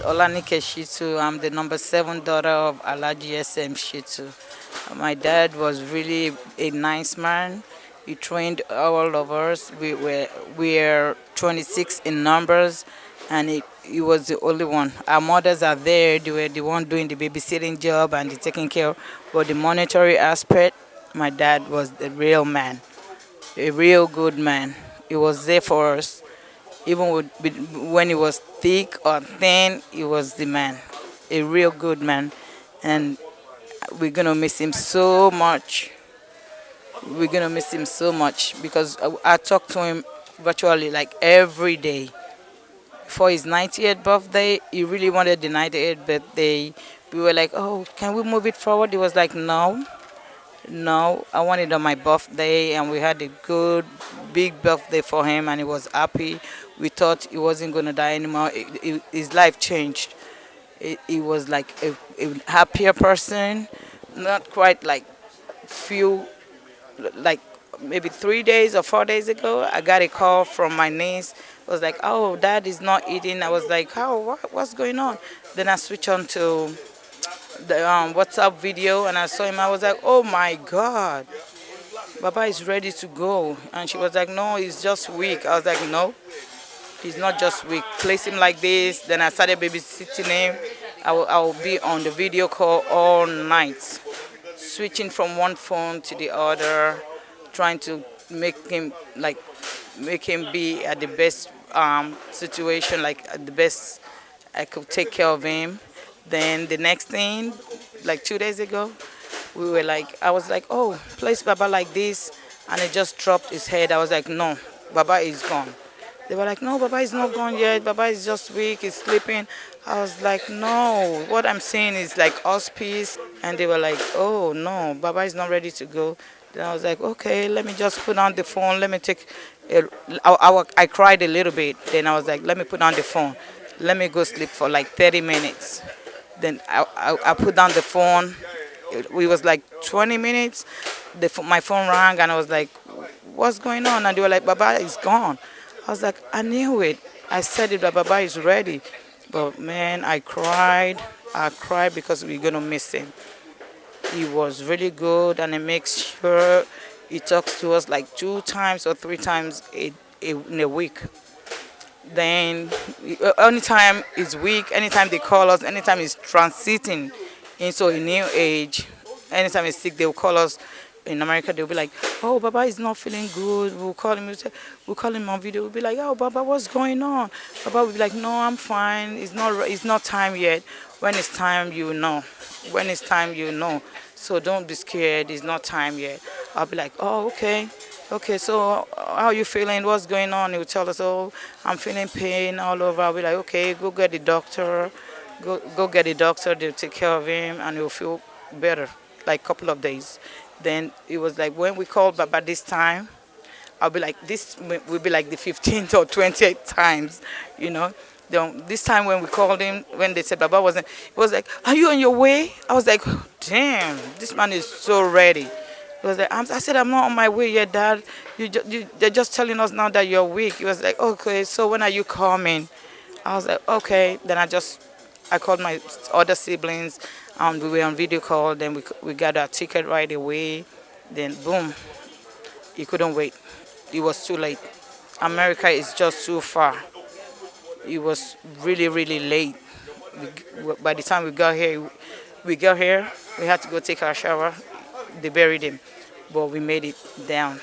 Olanike Shitu. I'm the number 7 daughter of Alaji SM Shitu. My dad was really a nice man. He trained all of us. We are 26 in numbers, and he was the only one. Our mothers are there. They were the one doing the babysitting job and the taking care. But the monetary aspect, my dad was the real man, a real good man. He was there for us. Even when he was thick or thin, he was the man, a real good man. And we're gonna miss him so much. We're gonna miss him so much because I talk to him virtually like every day. For his 90th birthday, he really wanted the 98th birthday. We were like, oh, can we move it forward? He was like, no, no, I want it on my birthday, and we had a good, big birthday for him, and he was happy. We thought he wasn't gonna die anymore. His life changed. He was like a happier person, not quite like few, like maybe 3 days or 4 days ago. I got a call from my niece. It was like, oh, dad is not eating. I was like, how? What's going on? Then I switched on to the WhatsApp video, and I saw him. I was like, oh my God, Baba is ready to go. And she was like, no, he's just weak. I was like, no, he's not just weak. Place him like this. Then I started babysitting him. I will be on the video call all night, switching from one phone to the other, trying to make him like make him be at the best situation, like at the best I could take care of him. Then the next thing, like 2 days ago, we were like, I was like, oh, place Baba like this, and it just dropped his head. I was like, no, Baba is gone. They were like, no, Baba is not gone yet. Baba is just weak. He's sleeping. I was like, no, what I'm saying is like auspice. And they were like, oh, no, Baba is not ready to go. Then I was like, okay, let me just put on the phone. Let me take, I cried a little bit. Then I was like, let me put on the phone. Let me go sleep for like 30 minutes. Then I put down the phone. It was like 20 minutes. My phone rang, and I was like, what's going on? And they were like, Baba is gone. I was like, I knew it. I said it, that Baba is ready. But man, I cried. I cried because we're going to miss him. He was really good, and he makes sure he talks to us like 2 times or 3 times in a week. Then anytime it's weak, anytime they call us, anytime he's transiting into a new age, anytime he's sick, they'll call us. In America, they'll be like, oh, Baba is not feeling good. We'll call him on video. We'll be like, oh, Baba, what's going on? Baba will be like, no, I'm fine. It's not time yet. When it's time, you know. When it's time, you know. So don't be scared. It's not time yet. I'll be like, oh, okay. Okay, so how are you feeling? What's going on? He will tell us, oh, I'm feeling pain all over. I'll be like, okay, go get the doctor. Go get the doctor. They'll take care of him, and he'll feel better, like a couple of days. Then it was like when we called Baba this time, I'll be like, this will be like the 15th or 20th times, you know. This time when we called him, when they said Baba wasn't, it was like, are you on your way? I was like, damn, this man is so ready. He was like, I said, I'm not on my way yet, Dad. They're just telling us now that you're weak. He was like, okay, so when are you coming? I was like, okay. Then I called my other siblings. We were on video call. Then we got our ticket right away. Then boom, he couldn't wait. It was too late. America is just too far. It was really, really late. By the time we got here, we had to go take our shower. They buried him, but we made it down.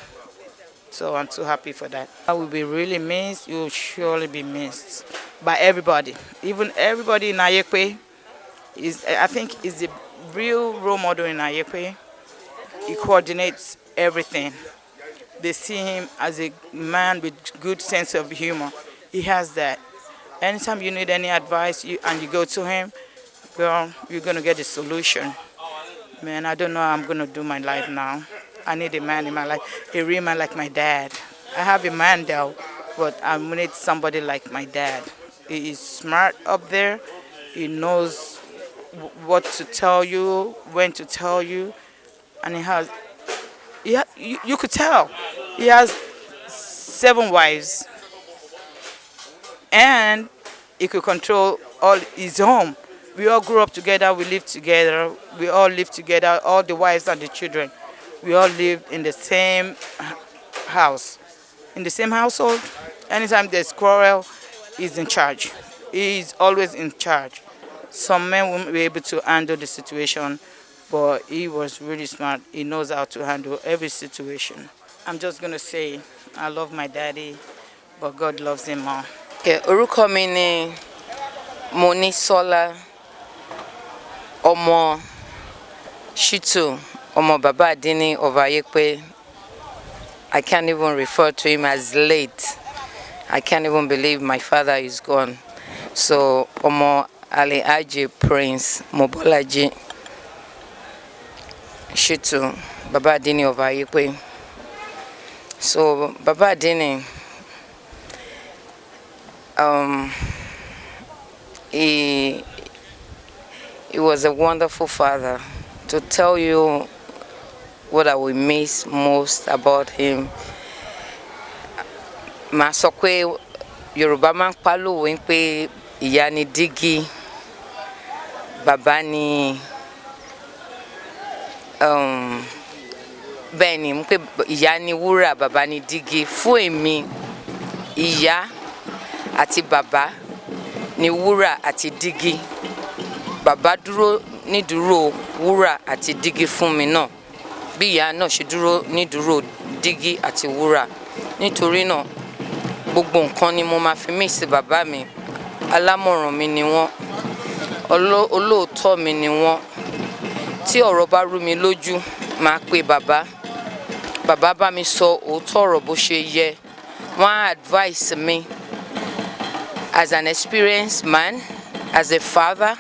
So I'm so happy for that. I will be really missed. You will surely be missed by everybody, even everybody in Layepe. I think is the real role model in Layepe. He coordinates everything. They see him as a man with good sense of humor. He has that. Anytime you need any advice and you go to him, girl, you're gonna get a solution. Man, I don't know how I'm gonna do my life now. I need a man in my life, a real man like my dad. I have a man though, but I need somebody like my dad. He is smart up there. He knows what to tell you, when to tell you, and you could tell he has 7 wives, and he could control all his home. We all grew up together, we lived together, we all lived together, all the wives and the children. We all lived in the same house, in the same household. Anytime there's quarrel, he's in charge. He's always in charge. Some men won't be able to handle the situation, but he was really smart. He knows how to handle every situation. I'm just going to say, I love my daddy, but God loves him more. Okay, orúkọ mi ni Monisola ọmọ Shitu ọmọ Baba Adini of Layepe. I can't even refer to him as late. I can't even believe my father is gone. So ọmọ Alhaji Prince Mobolaji Shitu Baba Adini of Layepe. So Baba Adini, he was a wonderful father. To tell you what I will miss most about him, ma sọ pé Yorùbá máa ń pálòwé pé ìyá ni dígí, bàbá ni bẹ́ẹ̀ ni pé ìyá ni wúrà, bàbá ni dígí. Fún èmi, ìyá àti bàbá ni wúrà àti dígí. Bàbá dúró ní dúró wúrà àti dígí fún mi náà, bí ìyá náà ṣe dúró ní dúró dígí àti wúrà. Nítorí náà gbogbo nǹkan ni mo máa fi mí sí bàbá mi. Alámọ̀ràn mi ni wọ́n, olóòótọ́ mi ni wọ́n. Tí ọ̀rọ̀ bá rú mi lójú, màá pe bàbá. Bàbá bá mi sọ òótọ́ ọ̀rọ̀ bó ṣe yẹ. Wọ́n á advise mi as an experienced man, as a father,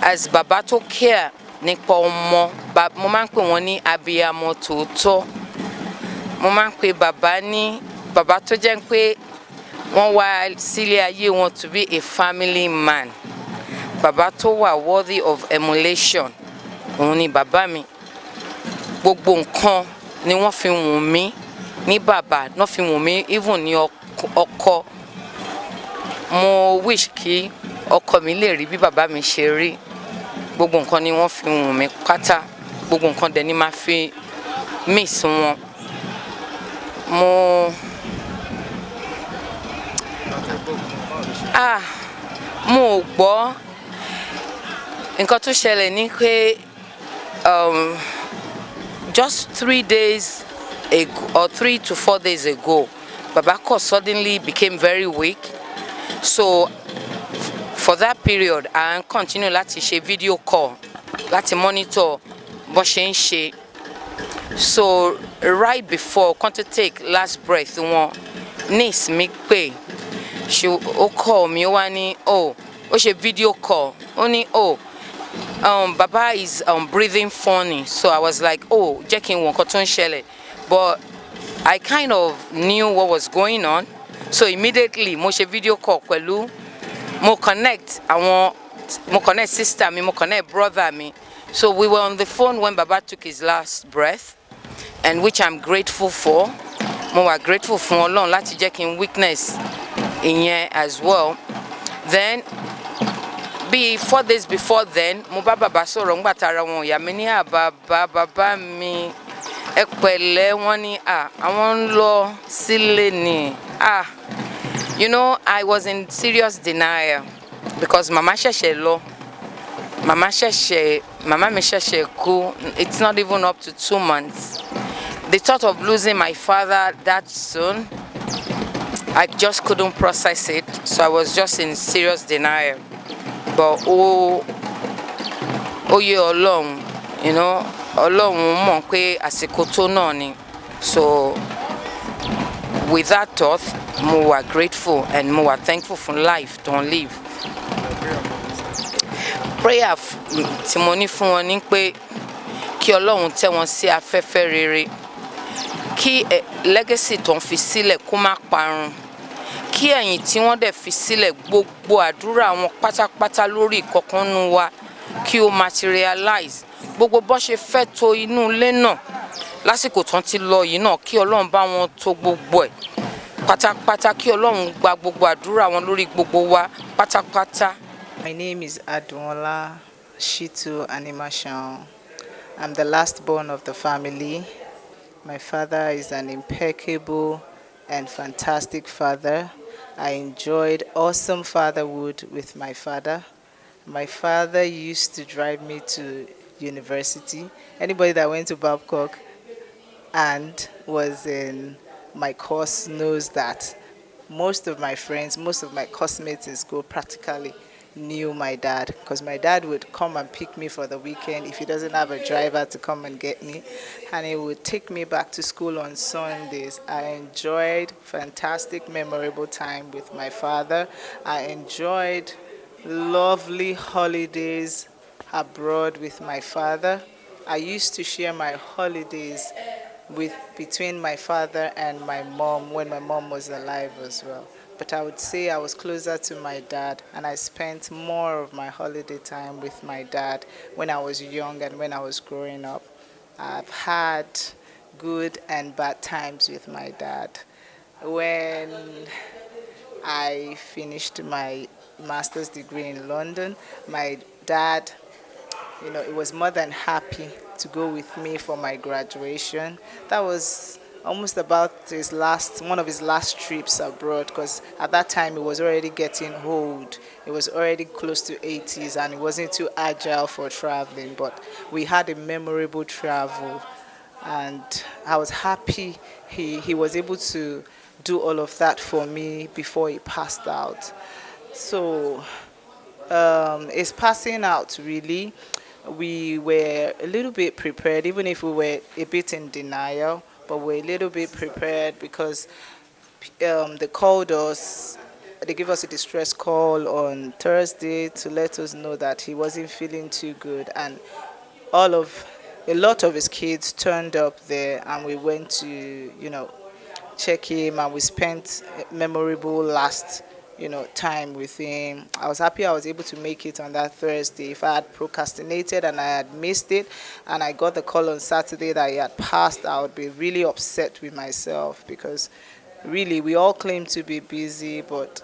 as bàbá tó care nípa ọmọ. Mo máa ń pè wọ́n ní abiyamọ tòótọ́. Mo máa ń pè bàbá ní bàbá tó jẹ́ pé wọ́n wá sílé ayé wọn to be a family man. Bàbá tó wà worthy of emulation. Òun ni bàbá mi. Gbogbo nǹkan ni wọ́n fi wùn mí ní bàbá, wọ́n fi wùn mí even ní ọkọ. Mo wish kí ọkọ mi lè rí bí bàbá mi ṣe rí. Gbogbo nǹkan ni wọ́n fi wùn mí pátá. Gbogbo nǹkan dẹ̀ ni máa fi miss wọn. Mo gbọ́ nǹkan tó ṣẹlẹ̀ ní pé just 3 days ago or 3 to 4 days ago, Babako suddenly became very weak. So for that period, I continue láti ṣe video call, láti monitor bó ṣe ń ṣe. So right before come to take last breath, wọn niece mi pé she call me, ó wá ní ó ṣe video call, ó ní Baba is breathing funny. So I was like, jẹ́ kí n wo nǹkan tó ń ṣẹlẹ̀. But I kind of knew what was going on. So immediately mo ṣe video call pẹ̀lú, mo connect sister mi, mo connect brother mi. So we were on the phone when Baba took his last breath, and which I'm grateful for. Mo wà grateful fún Ọlọ́run láti jẹ́ kí n witness ìyẹn as well. Then 4 days before then, mo bá bàbá sọ̀rọ̀ ńgbà tara wọn ìyá mi ní bàbá mi ẹ pẹ̀lẹ́, wọ́n ní àwọn ń lọ sílé ni. You know, I was in serious denial because mama ṣẹ̀ṣẹ̀ lọ. Mama mi ṣẹ̀ṣẹ̀ kú. It's not even up to 2 months. The thought of losing my father that soon, I just couldn't process it. So I was just in serious denial. But yé Ọlọ́run, you know, Ọlọ́run mọ̀ pé àsìkò tó náà ni. So with that thought, mo wà grateful and mo wà thankful for life, don't live. Prayer tí mo ní fún wọn ni pé kí Ọlọ́run tẹ́ wọn sí afẹ́fẹ́ rere, kí legacy tó ń fi sílẹ̀ kó má parun, kí ẹ̀yìn tí wọ́n dẹ̀ fi sílẹ̀ gbogbo àdúrà wọn pátápátá lórí ìkọ̀kànnú wa kí ó materialize. Gbogbo bó ṣe fẹ́ tó inú ilé náà lásìkò tán ti lọ yìí náà, kí Ọlọ́run bá wọn tó gbogbo ẹ̀. pátápátá, kí Ọlọ́run gba gbogbo àdúrà wọn lórí gbogbo wa pátápátá. My name is Adunola Shitu Animation. I'm the last born of the family. My father is an impeccable and fantastic father. I enjoyed awesome fatherhood with my father. My father used to drive me to university. Anybody that went to Babcock and was in my course knows that most of my friends, most of my classmates in school practically knew my dad because my dad would come and pick me for the weekend if he doesn't have a driver to come and get me, and he would take me back to school on Sundays. I enjoyed fantastic memorable time with my father. I enjoyed lovely holidays abroad with my father. I used to share my holidays with between my father and my mom when my mom was alive as well. But I would say I was closer to my dad, and I spent more of my holiday time with my dad when I was young and when I was growing up. I've had good and bad times with my dad. When I finished my master's degree in London, my dad, it was more than happy to go with me for my graduation. That was almost about one of his last trips abroad, because at that time he was already getting old. He was already close to 80s and he wasn't too agile for traveling, but we had a memorable travel, and I was happy he was able to do all of that for me before he passed out. So it's passing out really. We were a little bit prepared, even if we were a bit in denial, but we're a little bit prepared because they called us. They gave us a distress call on Thursday to let us know that he wasn't feeling too good, and all of a lot of his kids turned up there, and we went to check him, and we spent memorable last time with him. I was happy I was able to make it on that Thursday. If I had procrastinated and I had missed it and I got the call on Saturday that he had passed, I would be really upset with myself, because really we all claim to be busy, but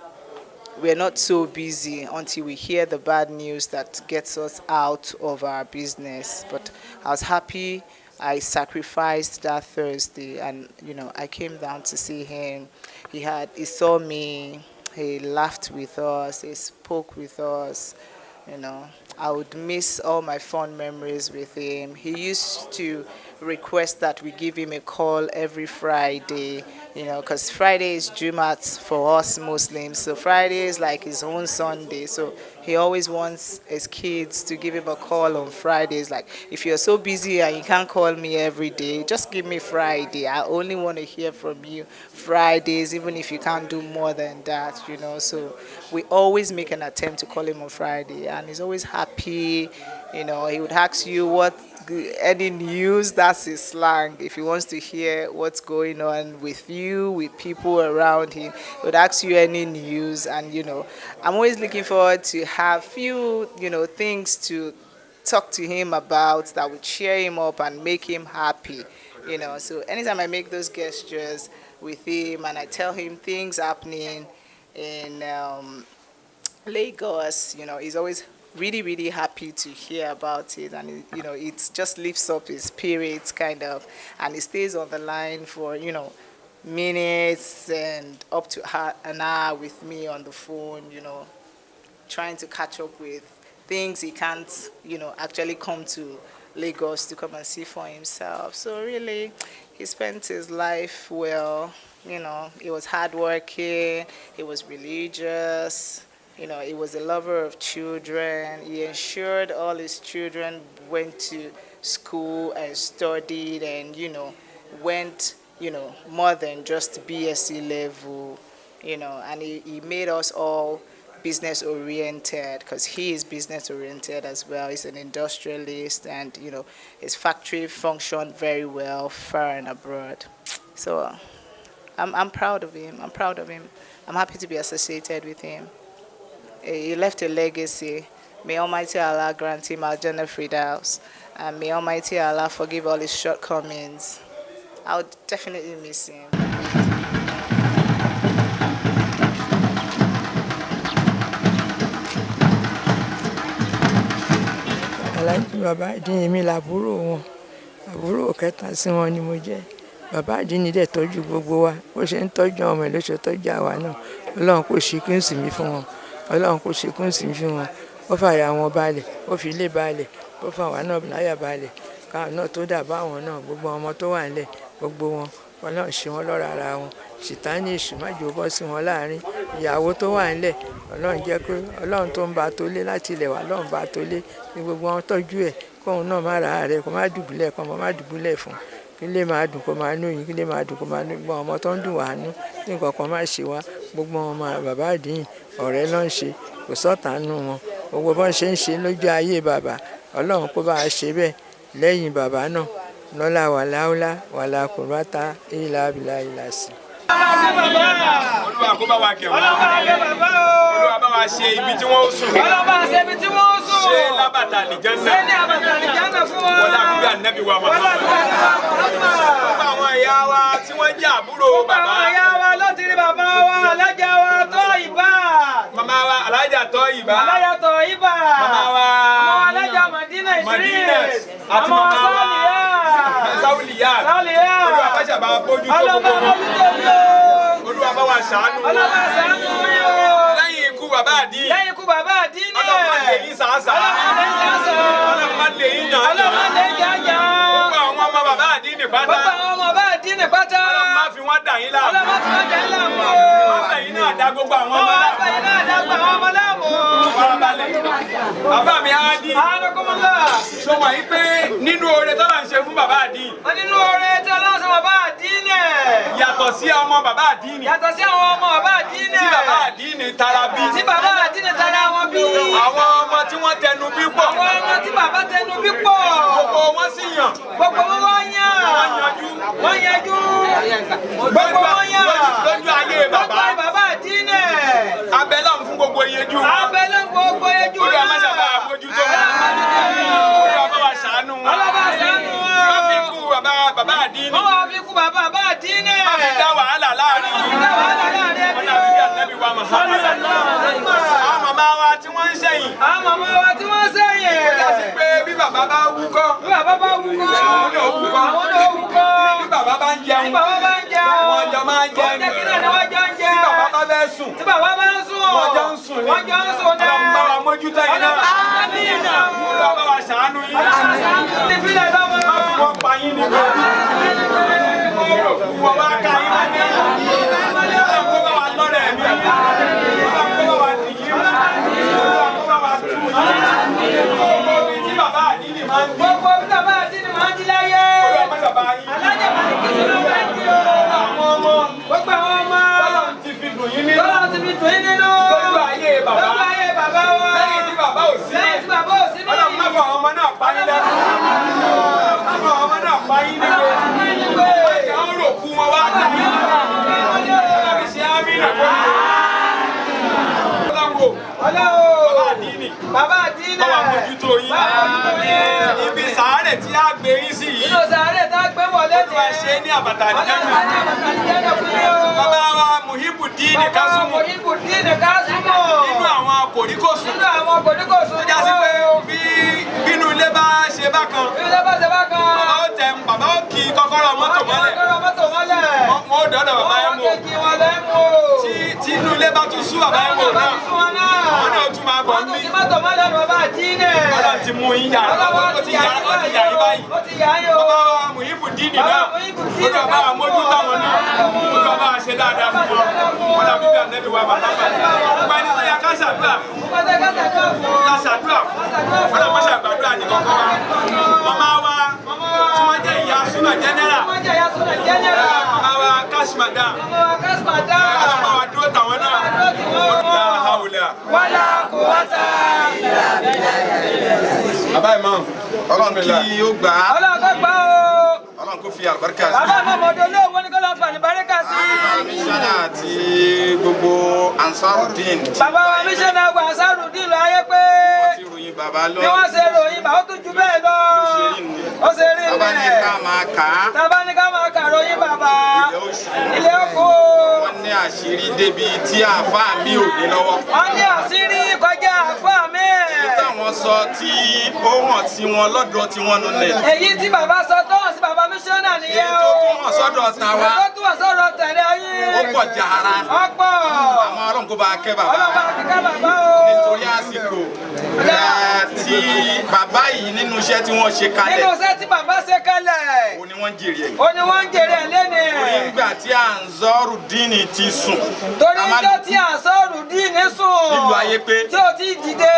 we're not so busy until we hear the bad news that gets us out of our business. But I was happy I sacrificed that Thursday, and I came down to see him. He saw me, he laughed with us, he spoke with us. you know I would miss all my fond memories with him. He used to request that we give him a call every Friday, because Friday is Jumat for us Muslims. So Friday is like his own Sunday. So he always wants his kids to give him a call on Fridays. Like, if you're so busy and you can't call me every day, just give me Friday. I only want to hear from you Fridays, even if you can't do more than that. So we always make an attempt to call him on Friday, and he's always happy. He would ask you what any news. That's his slang. If he wants to hear what's going on with you, with people around him, he would ask you any news. And I'm always looking forward to have few things to talk to him about that would cheer him up and make him happy. So anytime I make those gestures with him and I tell him things happening in Lagos, he's always really, really happy to hear about it, and it just lifts up his spirits, kind of, and he stays on the line for minutes and up to an hour with me on the phone, trying to catch up with things he can't, actually come to Lagos to come and see for himself. So really, he spent his life well. He was hardworking. He was religious. He was a lover of children. He ensured all his children went to school and studied, and went more than just BSc level. And he made us all business oriented, because he is business oriented as well. He's an industrialist, and his factory functioned very well far and abroad. So I'm proud of him. I'm happy to be associated with him. He left a legacy. May Almighty Allah grant him Al-Jannah Firdaus, and may Almighty Allah forgive all his shortcomings. I would definitely miss him. Aláàjì bàbá àdínì mi làbúrò wọn, àbúrò kẹta sí wọn ni mo jẹ́. Bàbá àdínì dẹ̀ tọ́jú gbogbo wa, bó ṣe ń tọ́jú ọmọ ẹ̀ ló ṣe tọ́jú àwa náà. Ọlọ́run kò ṣe kí n sì mí fún wọn, Ọlọ́run kò ṣe kí n sì mí fún wọn. Ó fàyà wọn balẹ̀, ó fi ilé balẹ̀, ó fà wá náà láyà balẹ̀. Káwọn náà tó dà bá àwọn náà, gbogbo ọmọ tó wà nílẹ̀, gbogbo wọn, Ọlọ́run ṣe wọn lọ́rọ̀ ara wọn. Ṣìtánì èṣù má jẹ́ ó bọ́ sí wọn láàrin. Ìyàwó tó wà nílẹ̀, Ọlọ́run jẹ́ pé Ọlọ́run tó ń bá tó lé láti ilẹ̀ wá, Ọlọ́run bá tó lé ní gbogbo wọn tọ́jú ẹ̀. Kóun náà má ra rẹ̀, kó má dùbúlẹ̀, kó má dùbúlẹ̀ fún. Kí lè máa dùn kó máa nú yín, kí lè máa dùn kó máa nú gbogbo ọmọ tó ń dùn wá nú. Kí nǹkan kan má ṣe wá, gbogbo ọmọ bàbá àdínì ọ̀rẹ́ ló ń ṣe, kò sọ́tà nù wọn. Gbogbo bọ́n ṣe ń ṣe lójú ayé bàbá, Ọlọ́run kó bá a ṣe bẹ́ẹ̀ lẹ́yìn bàbá náà. Lọ́lá wàláúlá wàlá kùrátà ìlà bìlà ìlà sí. Olúwa kó bá wa kẹ́ wọn. Olúwa bá wa ṣe ibi tí wọ́n sùn. Ṣé lábàtà àlìjánà. Wọlé àkúbí ànábì wa mọ̀. Gbogbo àwọn ìyá wa tí wọ́n jẹ́ àbúrò bàbá. Àwọn ìyá wa láti rí bàbá wa alájà wa Tóyìbá. Màmá wa alájà Tóyìbá. Alájà Tóyìbá. Màmá wa alájà Madina Madines. Àti Àmọ́ màmá wa Sáwùlìyá. Olúwa bá ṣàbá bójú tó gbogbo wọn. Olúwa bá wa ṣàánú wọn. Lẹ́yìn ikú bàbá àdínì. Ọlọ́run má lè yín sàásà. Ọlọ́run má lè yín jàǹjà. Gbogbo àwọn ọmọ bàbá àdínì pátá. Ọlọ́run má fi wọ́n dà yín láàmú. Má fẹ́ yín náà dá gbogbo àwọn ọmọ láàmú. Farabalẹ̀. Bàbá mi á dí. Ṣé wọ̀nyí pé nínú oore tọ́lá ń ṣe fún bàbá àdínì. Nínú oore tí Ọlọ́run ṣe bàbá àdínì. Yàtọ̀ sí ọmọ bàbá àdínì. Yàtọ̀ sí àwọn ọmọ bàbá àdínì. Tí bàbá àdínì tara bí. Tí bàbá àdínì tara wọn bí. Àwọn ọmọ tí wọ́n tẹnu bí pọ̀. Àwọn ọmọ tí bàbá tẹnu bí pọ̀. Gbogbo wọn sì yàn. Gbogbo wọn yàn. Wọ́n yanjú. Wọ́n yanjú. Gbogbo wọn yàn. Lójú ayé bàbá. Lójú bàbá àdínì. Abẹ́lọ́ fún gbogbo iyejú. Abẹ́lọ́ gbogbo iyejú. Olúwa má ṣàbá mójútó. Olúwa bá wa ṣàánú wọn. Ọlọ́ba ṣàánú wọn. Má fi kú bàbá àdínì. Wọ́n wá fi kú bàbá àdínì. Má fi dá wàhálà láàrin yìí. Wọ́n náà fi ànábì wa Muhammad. Àwọn màmá wa tí wọ́n ń ṣẹ̀yìn. Àwọn màmá wa tí wọ́n ń ṣẹ̀yìn. Ó dá sí pé bí bàbá bá wúkọ́. Bí bàbá bá wúkọ́. Àwọn náà wúkọ́. Àwọn náà wúkọ́. Bí bàbá bá ń jẹun. Bí bàbá bá ń jẹun. Wọ́n jọ máa ń jẹun. Wọ́n jẹ́ kí náà ni wọ́n jọ ń jẹ. Tí bàbá bá fẹ́ sùn. Tí bàbá bá ń sùn. Wọ́n jọ ń sùn ní. Wọ́n jọ ń sùn ní. Ọlọ́run bá wa mójútó yín náà. Olúwa bá wa ṣàánú yín. Má fi wọ́n pa yín nígbà. Wọ́n bá ka yín wá ní. Ọlọ́run kó bá wa lọ́rẹ̀ ẹ̀mí. Ọlọ́run kó bá wa dìyí. Ọlọ́run kó bá wa tú yín. Gbogbo ibi tí bàbá àdínì máa ń dí. Gbogbo ibi tí bàbá àdínì máa ń dí láyé. Olúwa má ṣàbá yín. Alájà máa ń kí sínú bẹ́ẹ̀ ni o. Àwọn ọmọ. Gbogbo àwọn ọmọ. Ọlọ́run ti fi dùn yín nínú. Ọlọ́run ti fi dùn yín nínú. Lójú ayé bàbá. Lójú ayé bàbá wa. Lẹ́yìn tí bàbá ò sí. Lẹ́yìn tí bàbá ò sí ní. Ọlọ́run má fọ àwọn ọmọ náà pa yín lẹ́nu. Má fọ àwọn ọmọ náà pa yín nígbè. Ìyá ń rò kú wọn wá ká yín. Ọlọ́run ṣe á mí nìkan. Bàbá àdínì. Bàbá àdínì. Bàbá mójútó yín. Ibi sàárẹ̀ tí a gbé yín sí yìí. Inú sàárẹ̀ tá a gbé wọlé Ó máa ṣe ní àbàtà àdìjẹ́nà. Bàbá wa Muhibudini Kásùmù. Muhibudini Kásùmù. Nínú àwọn kòríkòsùn. Nínú àwọn kòríkòsùn. Ó já sí pé bí bínú ilé bá ṣe bákan. Bí ilé bá ṣe bákan. Bàbá ó kí kọ́kọ́rọ́ mọ́tò mọ́lẹ̀. Kọ́kọ́rọ́ mọ́tò mọ́lẹ̀. Wọ́n ó dọ́dọ̀ bàbá ẹ̀ mọ̀. Tí inú ilé bá tún sú bàbá ẹ̀ mọ̀ náà. Àwọn náà tún máa bọ̀ ní. Ọlọ́run ti mú yín yà. Ó ti yà yín báyìí. Bàbá wa Muhibudini náà. Olúwa bá wa mójú táwọn náà. Olúwa bá wa ṣe dáadáa fún wọn. Wọ́n dàbí bí ànẹ́bí wa bàbá bàbá. Gbogbo ẹni tó yẹ ká ṣàdúrà fún. La ṣàdúrà fún. Wọ́n dàbí wọ́n ṣàgbàdúrà ní kọ̀ọ̀kan wa. Màmá wa tí wọ́n jẹ́ ìyá Súnà Jẹ́nẹ́rà. Màmá wa Kásìmàdà. Ọlọ́run bá wa dúró tàwọn náà. La hawla. Wala quwwata illa billah. Bàbá Imam, Ọlọ́run kí ó gbà á. Ọlọ́run kó gbà ó. Ọlọ́run kó fi àlùbáríkà sí. Bàbá àmọ́mọ́dé olóòwò ní kó lọ́ọ́ fà ní báríkà sí. Mísánà àti gbogbo Ansarudeen. Bàbá wa mísánà gba Ansarudeen lọ ayé pé. Wọ́n ti ròyìn bàbá lọ. Bí wọ́n ṣe ròyìn bàbá ó tún ju bẹ́ẹ̀ lọ. Ó ṣe rí Bàbá ní ilẹ̀. ká máa kà á. Bàbá ní ká máa kà ròyìn bàbá. Ilé oko. Wọ́n ní àṣírí débi tí àáfàá mi ò dé lọ́wọ́. Wọ́n ní àṣírí kọjá àfáà mi. Èyí táwọn sọ tí ó hàn sí wọn lọ́dọ̀ tí wọ́n nù lẹ̀. èyí tí bàbá sọ tó hàn sí bàbá mísọ́nà nìyẹn o. èyí tó tún hàn sọ́dọ̀ tàwa. èyí tó tún hàn sọ́dọ̀ tẹ̀lé yín. ó pọ̀ jàrá. ọ̀pọ̀. àmọ́ Ọlọ́run kó bá a kẹ́ bàbá. Ọlọ́run bá a kẹ́ bàbá o. nítorí àsìkò tí bàbá yìí nínú iṣẹ́ tí wọ́n ṣe kalẹ̀. nínú iṣẹ́ tí bàbá ṣe kalẹ̀. ó ní wọ́n ń jèrè ẹ̀. ó ní wọ́n ń jèrè ẹ̀ lẹ́nìí. nígbà tí Ansarudeen ti sùn. torí níjọ́ tí Ansarudeen sùn. nílùú Ayépe. tí o ti dìde.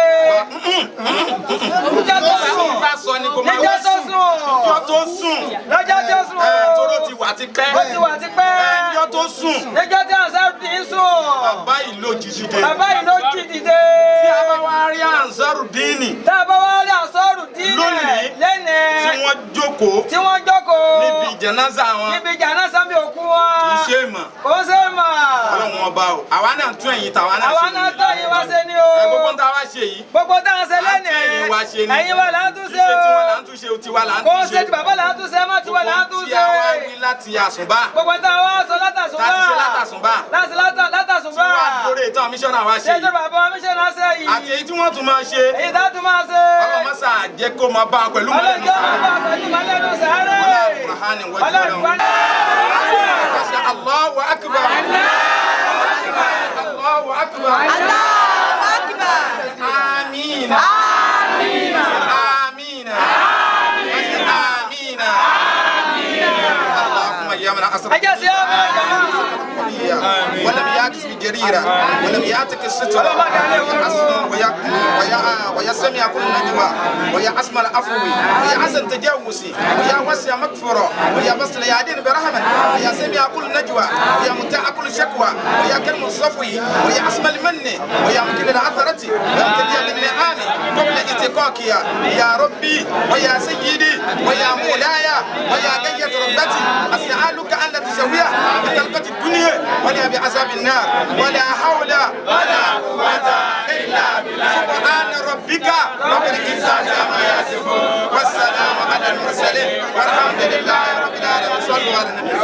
níjọ́ tó sùn. bá sọ ni kò máa níjọ́ tó sùn. níjọ́ tó sùn. lọ́jọ́ tó sùn. tóró ti wà ti pẹ́. ó ti wà ti pẹ́. níjọ́ tó sùn. níjọ́ tí Ansarudeen sùn. bàbá yìí ló jí dìde. bàbá yìí ló jí dìde. tí a bá wá rí Ansarudeen. tá a bá wá rí Ansarudeen. lónìí. lẹ́nìí. tí wọ́n jókòó. tí wọ́n jókòó. níbi jánásà wọn. níbi jánásà bí òkú wọn. kì í ṣe mọ̀. kò ṣe mọ̀. Ọlọ́run ọba o àwa náà tún ẹ̀yìn tàwa náà ṣe. àwa náà tún ẹ̀yìn wa ṣe ni o. gbogbo ń ta wá ṣe yìí. gbogbo tá a ṣe lẹ́nìí. ẹ̀yìn wa ṣe ni. ẹ̀yìn wa là ń tún ṣe o. iṣẹ́ tiwa là ń tún ṣe o tiwa là ń tún ṣe. kò ṣe ti bàbá là ń tún ṣe má tiwa là ń tún ṣe. gbogbo tí a wá wí láti àsùnbà. gbogbo tá a wá sọ látàsùnbà. láti ṣe látàsùnbà. látàsùnbà. tí wàá lórí ètò àmíṣọ́nà wa ṣe ṣé yìí. tó bàbá míṣọ́nà ṣe yìí. àti èyí tí wọ́n tún máa ṣe. èyí tá a tún máa ṣe. ọlọ́mọṣà jẹ́ kó máa bá a pẹ̀lú mọ́lẹ́nu. ọlọ́jọ́ máa bá a pẹ̀lú mọ́lẹ́nu sàárẹ̀. Allahu akbar. Allahu akbar. Allahu akbar. Amin. Amin. Amin. Amin. Allahumma ya man asra. أجلس يا ولم يعكس بجريرة ولم يعتك السترة ويا سمع كل نجوى ويا أسمى العفو ويا حسن تجاوزي ويا وسع مغفرة ويا بسط اليدين برحمة ويا سمع كل نجوى ويا متاع كل شكوى ويا كلم الصفوي ويا أسمى المن ويا مكل العثرة ويا مكل من نعام قبل استقاقي يا ربي ويا سيدي ويا مولاي ويا جية ربتي أسألك أن تسويها بتلقة الدنيا ولا بعذاب النار ولا حول ولا قوة إلا بالله سبحان ربك رب العزة عما يصفون والسلام على المرسلين والحمد لله رب العالمين صلوا على النبي.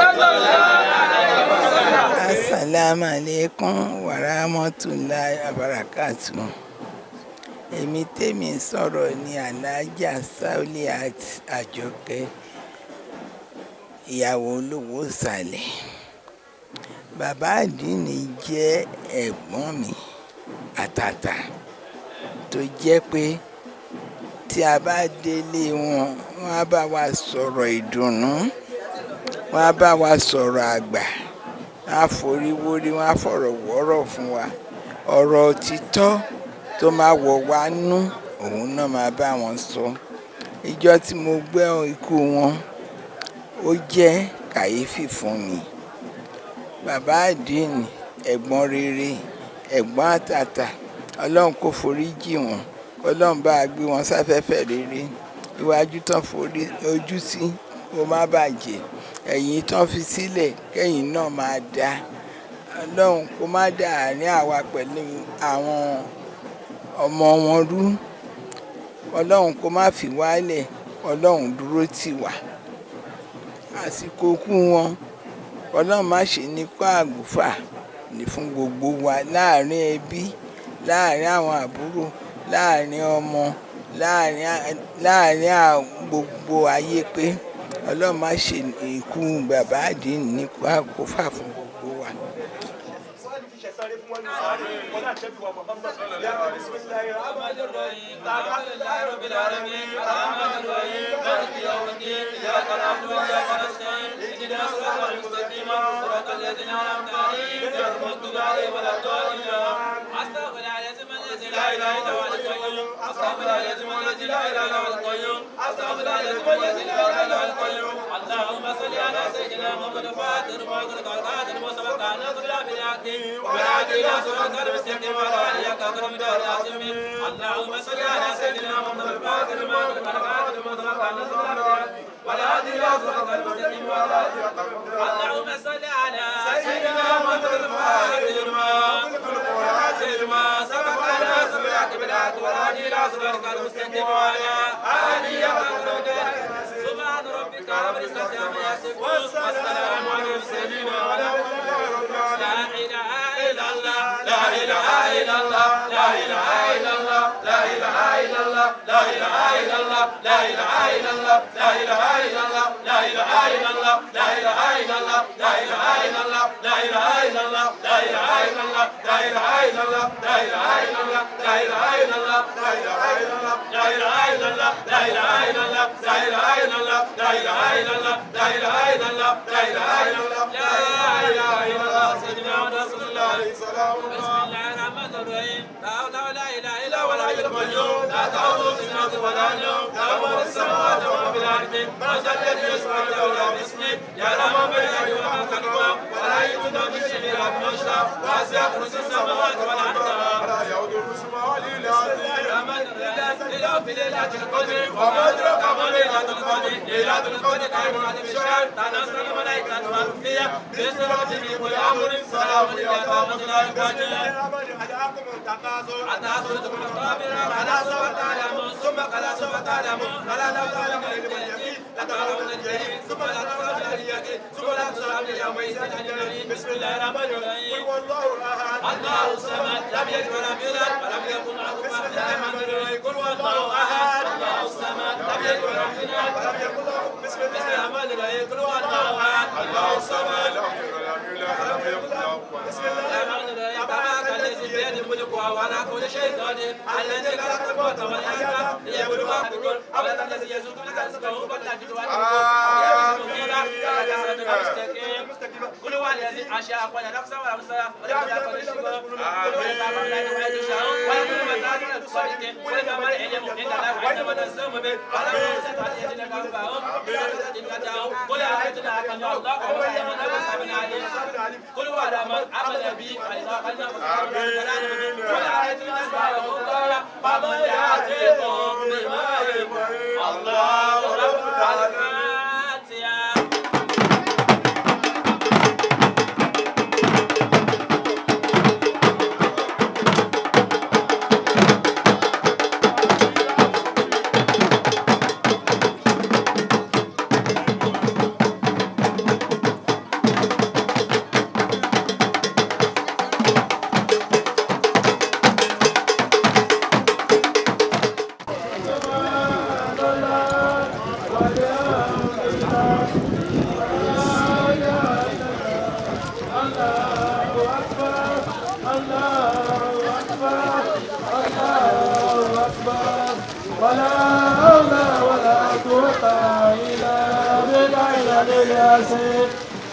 Assalamu alaikum wa rahmatullahi wa barakatuh. Èmi tèmi sọ̀rọ̀ ní Alájà Sauliat Àjọkẹ́, ìyàwó olówó ìsàlẹ̀. Bàbá àdínì jẹ́ ẹ̀gbọ́n mi àtàtà tó jẹ́ pé tí a bá délé wọn, wọ́n á bá wa sọ̀rọ̀ ìdùnnú, wọ́n á bá wa sọ̀rọ̀ àgbà, wọ́n á foríwórí, wọ́n á fọ̀rọ̀ wọ́rọ̀ fún wa. Ọ̀rọ̀ òtítọ́ tó máa wọ̀ wá nú òun náà máa bá wọn sọ. Ìjọ́ tí mo gbọ́ ikú wọn ó jẹ́ kàyéfì fún mi. Bàbá àdínì ẹ̀gbọ́n rere, ẹ̀gbọ́n àtàtà, Ọlọ́run kó forí jì wọ́n, Ọlọ́run bá gbé wọn sáfẹ́fẹ́ rere. Iwájú tán forí ojú sí kó má bàjẹ́, ẹ̀yìn tán fi sílẹ̀ kẹ́yìn náà máa dá. Ọlọ́run kó má dà àárín àwa pẹ̀lú àwọn ọmọ wọn rú. Ọlọ́run kó má fi wálẹ̀, Ọlọ́run dúró tì wá. Àsìkò kú wọn, Ọlọ́run má ṣe ní kó àgùfà ní fún gbogbo wa, láàrin ẹbí, láàrin àwọn àbúrò, láàrin ọmọ, láàrin gbogbo ayé pé Ọlọ́run má ṣe ikú bàbá àdínì ní kó àgùfà fún gbogbo wa. بسم الله الرحمن الرحيم الحمد لله رب العالمين الرحمن الرحيم مالك يوم الدين اياك نعبد واياك نستعين اهدنا الصراط المستقيم صراط الذين انعمت عليهم غير المغضوب عليهم ولا الضالين استغفر العظيم الذي لا اله الا هو القيوم استغفر العظيم الذي لا اله الا هو القيوم استغفر العظيم الذي لا اله الا هو القيوم اللهم صل على سيدنا محمد فاتر ما قلت القادر وسبق على نصر بالحق وعلى الى صراط المستقيم وعلى اله كرم دار العظيم اللهم صل على سيدنا محمد الفاتح لما قلت القادر وسبق على نصر بالحق وعلى الى صراط المستقيم وعلى اله اللهم صل على سيدنا محمد الفاتح لما سبق على نصر بالحق وعلى الى صراط المستقيم وعلى اله سبحان ربك رب العزة عما يصفون والسلام على المرسلين لا إله إلا الله لا إله إلا الله لا إله إلا الله لا إله إلا الله لا إله إلا الله لا إله إلا الله لا إله إلا الله لا إله إلا الله لا إله إلا الله لا إله إلا الله لا إله إلا الله لا إله إلا الله لا إله إلا الله لا إله إلا الله لا إله إلا الله لا إله إلا الله لا إله إلا الله لا إله إلا الله لا إله إلا الله لا إله إلا الله لا إله إلا الله لا إله إلا الله لا إله إلا الله سيدنا رسول الله عليه السلام. بسم الله الرحمن الرحيم لا إله إلا هو الحي القيوم لا تأخذه سنة ولا نوم له ما في السماوات وما في الأرض من ذا الذي يشفع له باسمه يعلم ما بين أيديهم وما خلفهم ولا يحيطون بشيء إلا بما شاء وسع كرسي السماوات والأرض ولا يؤوده حفظهما الرحمن الرحيم إلى في ليلة القدر وما أدراك ما ليلة القدر ليلة القدر خير من ألف شهر تنزل الملائكة والروح فيها بإذن ربهم من كل أمر سلام هي قامت لا يقدر حتى صرتم القابر على سوف تعلمون ثم على سوف تعلمون على لو تعلمون الجحيم لترون الجحيم ثم لا ترون اليقين ثم لا ترون يومئذ الجحيم. بسم الله الرحمن الرحيم قل هو الله احد الله الصمد لم يلد ولم يولد ولم يكن له كفوا احد. قل هو الله احد الله الصمد لم يلد ولم يولد ولم يكن له. بسم الله الرحمن الرحيم قل هو الله احد الله الصمد لم يلد ولم يولد ولم يكن له. بسم الله الرحمن الرحيم تبارك الذي بيده الملك وهو على كل شيء قدير الذي خلق الموت والحياة ليبلوكم أبدا الذي يزول لك رزقه ولا تجد كل هو الذي أنشأ كل نفس ونفسها ولم يكن له شبه كل هو يتابع لا يشاء ويكون مزاج الصالح ولما العلم عند الله عندما نزوم به ولا يوسف عليه لك أنفعهم قل أعطيتنا أكمل الله وهو يمن أبصر عليم كل هو الرحمن عمل به فإذا قلنا قل أعطيتنا أسماءه قال فمن يأتيكم بماء الله رب العالمين.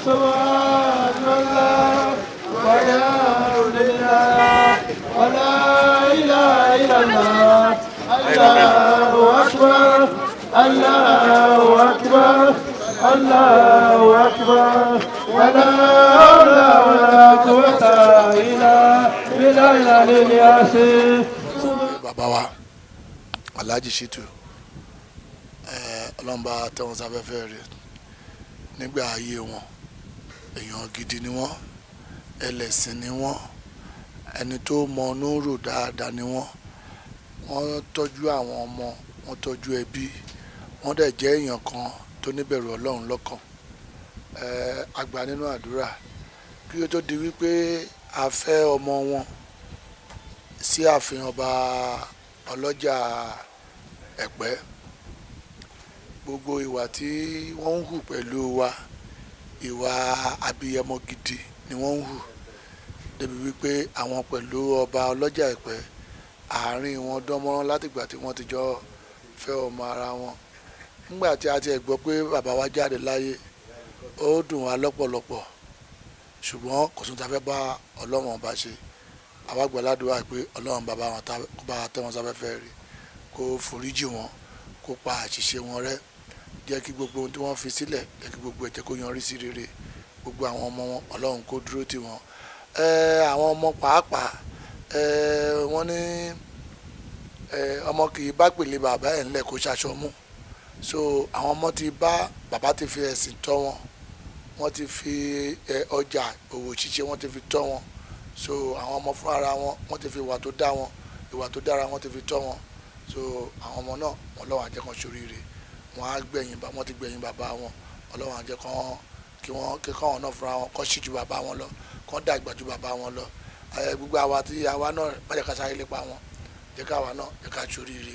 سبحان الله والحمد لله ولا إله إلا الله الله أكبر الله أكبر الله أكبر ولا حول ولا قوة إلا بالله العلي العظيم. bàbá wa Alhaji Shitu ọlọ́mọba tẹ̀wọ̀n sáfẹ́fẹ́ rẹ̀ nígbà ayé wọn èèyàn gidi ni wọ́n ẹlẹ́sìn ni wọ́n ẹni tó mọ inú rò dáadáa ni wọ́n tọ́jú àwọn ọmọ wọ́n tọ́jú ẹbí wọ́n dẹ̀ jẹ́ èèyàn kan tó níbẹ̀rù Ọlọ́run lọ́kàn àgbà nínú àdúrà kí ó tó di wípé a fẹ́ ọmọ wọn sí ààfin ọba ọlọ́jà Ẹ̀pẹ́ gbogbo ìwà tí wọ́n ń hù pẹ̀lú wa ìwà abiyamọ gidi ni wọ́n ń hù débi wípé àwọn pẹ̀lú ọba ọlọ́jà Ẹ̀pẹ́ àárín wọn dánmọ́rán látìgbà tí wọ́n ti jọ fẹ́ ọmọ ara wọn nígbà tí a ti gbọ́ pé bàbá wa jáde láyé ó dùn wá lọ́pọ̀lọpọ̀ ṣùgbọ́n kò sún ta fẹ́ bá Ọlọ́run ọba ṣe àwa gbàládùá pé Ọlọ́run bàbá wọn kó bá tẹ́ wọn sáfẹ́fẹ́ rí kó foríjì wọn kó pa àṣìṣe wọn rẹ́ jẹ́ kí gbogbo ohun tí wọ́n fi sílẹ̀ jẹ́ kí gbogbo ẹ̀jẹ̀ kó yanrí sí rere gbogbo àwọn ọmọ wọn Ọlọ́run kó dúró tì wọ́n àwọn ọmọ pàápàá wọ́n ní ọmọ kì í bá pèlè bàbá ẹ̀ ńlẹ̀ kó ṣaṣọ mú so àwọn ọmọ ti bá bàbá ti fi ẹ̀sìn tọ́ wọn wọ́n ti fi ọjà òwò ṣíṣe wọ́n ti fi tọ́ wọn so àwọn ọmọ fún ara wọn wọ́n ti fi ìwà tó dára wọ́n ti fi tọ́ wọn so àwọn ọmọ náà Ọlọ́run á jẹ́ kan ṣoríire wọ́n á gbẹ̀yìn wọ́n ti gbẹ̀yìn bàbá wọn Ọlọ́run á jẹ́ kan kí wọ́n náà fúnra wọn kọ́ sí ju bàbá wọn lọ kọ́ dàgbà ju bàbá wọn lọ gbogbo àwa tí àwa náà má jẹ́ ká sáré lépa wọn jẹ́ ká àwa náà jẹ́ ká ṣoríire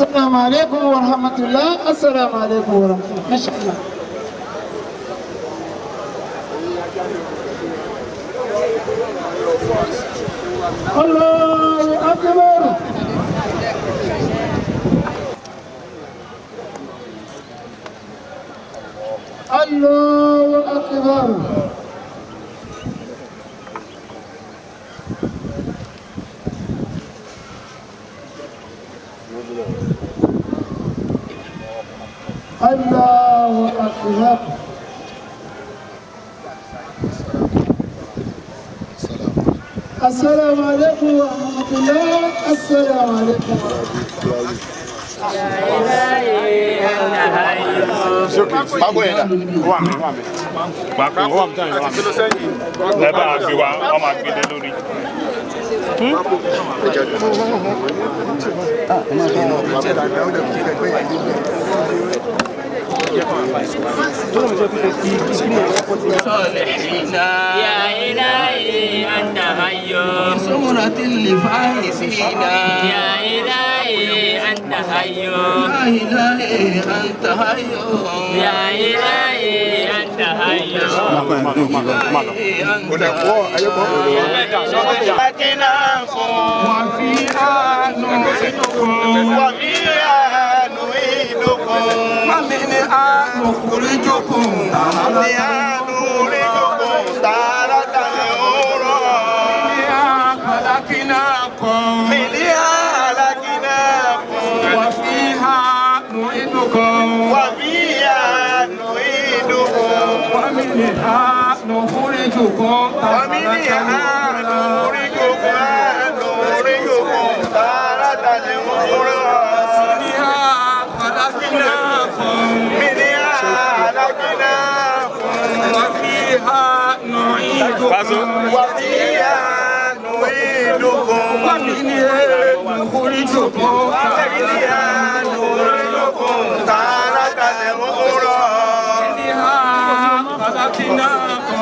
السلام عليكم ورحمة الله. السلام عليكم ورحمة الله. ما شاء الله. الله أكبر. الله أكبر. الله أكبر. السلام عليكم ورحمة الله. السلام عليكم ورحمة الله. يا إلهي أنت حي سمرة الفائزين يا إلهي أنت حي يا إلهي أنت حي يا إلهي أنت حي وفيها نعيدكم وفيها نعيدكم ومنها نخرجكم ومنها نخرجكم تارة أخرى منها خلقناكم وفيها نعيدكم وفيها نعيدكم ومنها نخرجكم تارة أخرى منها خلقناكم وفيها نعيدكم ومنها نخرجكم تارة أخرى منها خلقناكم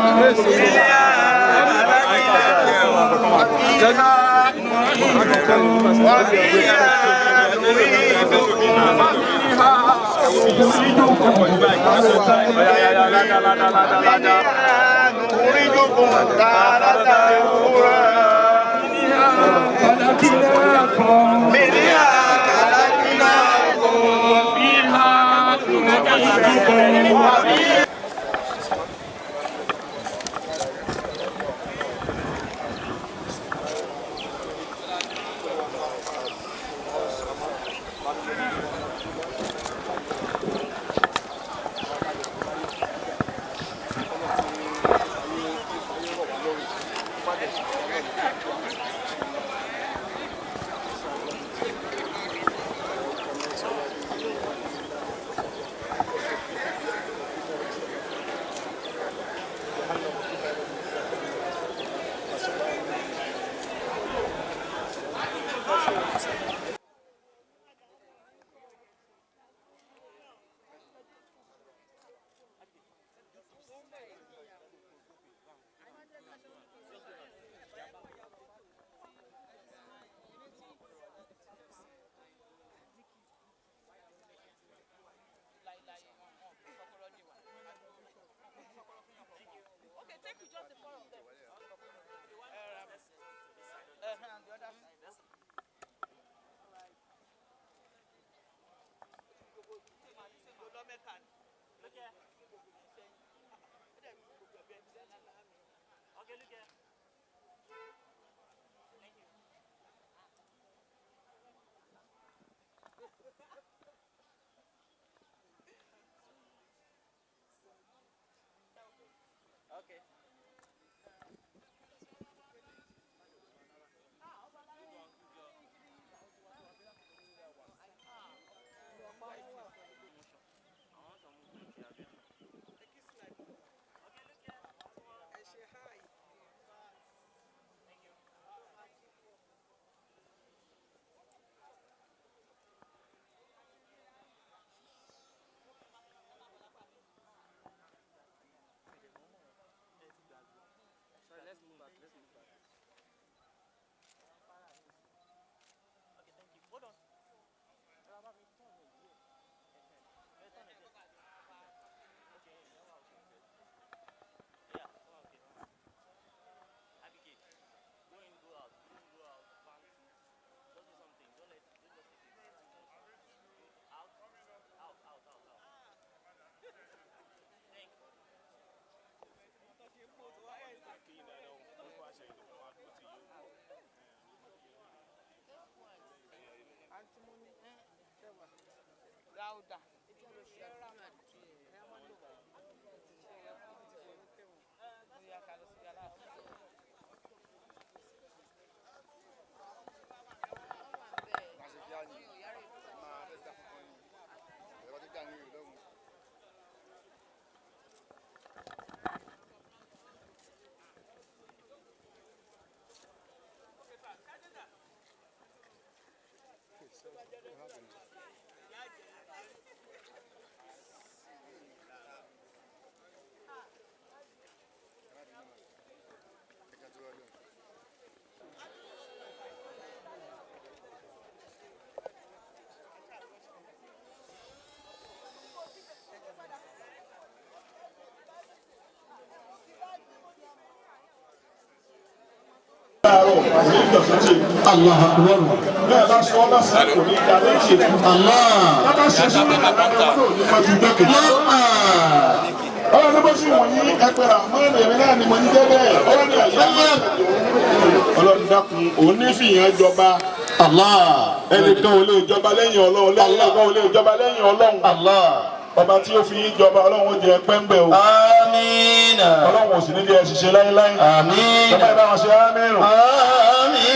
Allah akbar. Bẹ́ẹ̀ bá sọ ọ́ lọ́sàn-án kò ní ìdá méjì. Allah. Bàbá ṣe sọ́nà àgbàdo ọdún òní máa ti dọ́kì. Ọlọ́run ní bó ṣe wọ̀nyí ẹgbẹ̀rún àmọ́ èmi náà ni mo ń jẹ́ bẹ́ẹ̀. Ọlọ́run ní àyè ọlọ́run dákun òun ní fìyàn jọba Allah. ẹnìkan ò lè jọba lẹ́yìn ọlọ́run ẹnìkan ò lè jọba lẹ́yìn ọlọ́run. Allah. ọba tí ó fi yín jọba ọlọ́run ó jẹ pẹ́ńbẹ́ o. Amina. ọlọ́run ò sì ní bí ẹ ṣiṣẹ́ láéláé. Amina. bàbá ìbá wọn ṣe ámínù. Amina.